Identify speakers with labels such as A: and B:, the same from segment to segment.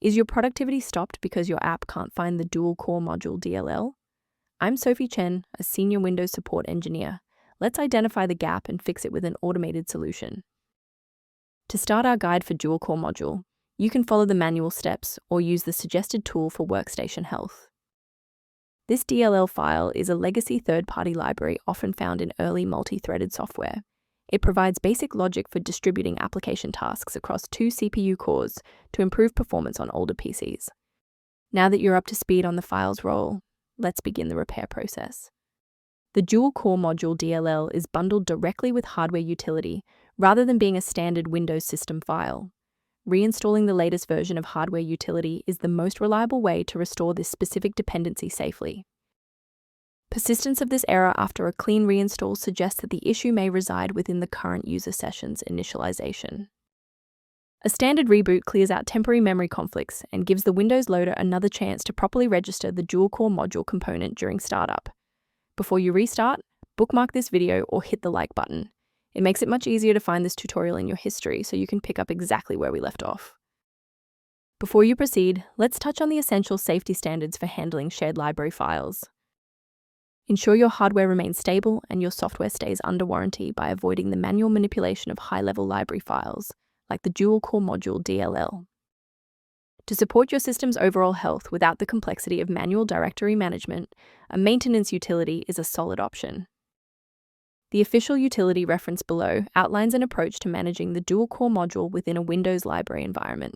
A: Is your productivity stopped because your app can't find the dual-core module DLL? I'm Sophie Chen, a senior Windows support engineer. Let's identify the gap and fix it with an automated solution. To start our guide for dual-core module, you can follow the manual steps or use the suggested tool for workstation health. This DLL file is a legacy third-party library often found in early multi-threaded software. It provides basic logic for distributing application tasks across 2 CPU cores to improve performance on older PCs. Now that you're up to speed on the file's role, let's begin the repair process. The dual-core module DLL is bundled directly with hardware utility rather than being a standard Windows system file. Reinstalling the latest version of hardware utility is the most reliable way to restore this specific dependency safely. Persistence of this error after a clean reinstall suggests that the issue may reside within the current user session's initialization. A standard reboot clears out temporary memory conflicts and gives the Windows loader another chance to properly register the dual-core module component during startup. Before you restart, bookmark this video or hit the like button. It makes it much easier to find this tutorial in your history so you can pick up exactly where we left off. Before you proceed, let's touch on the essential safety standards for handling shared library files. Ensure your hardware remains stable and your software stays under warranty by avoiding the manual manipulation of high-level library files, like the dual-core module DLL. To support your system's overall health without the complexity of manual directory management, a maintenance utility is a solid option. The official utility reference below outlines an approach to managing the dual-core module within a Windows library environment.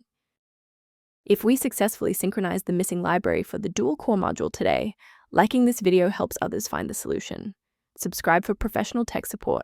A: If we successfully synchronize the missing library for the dual-core module today, liking this video helps others find the solution. Subscribe for professional tech support.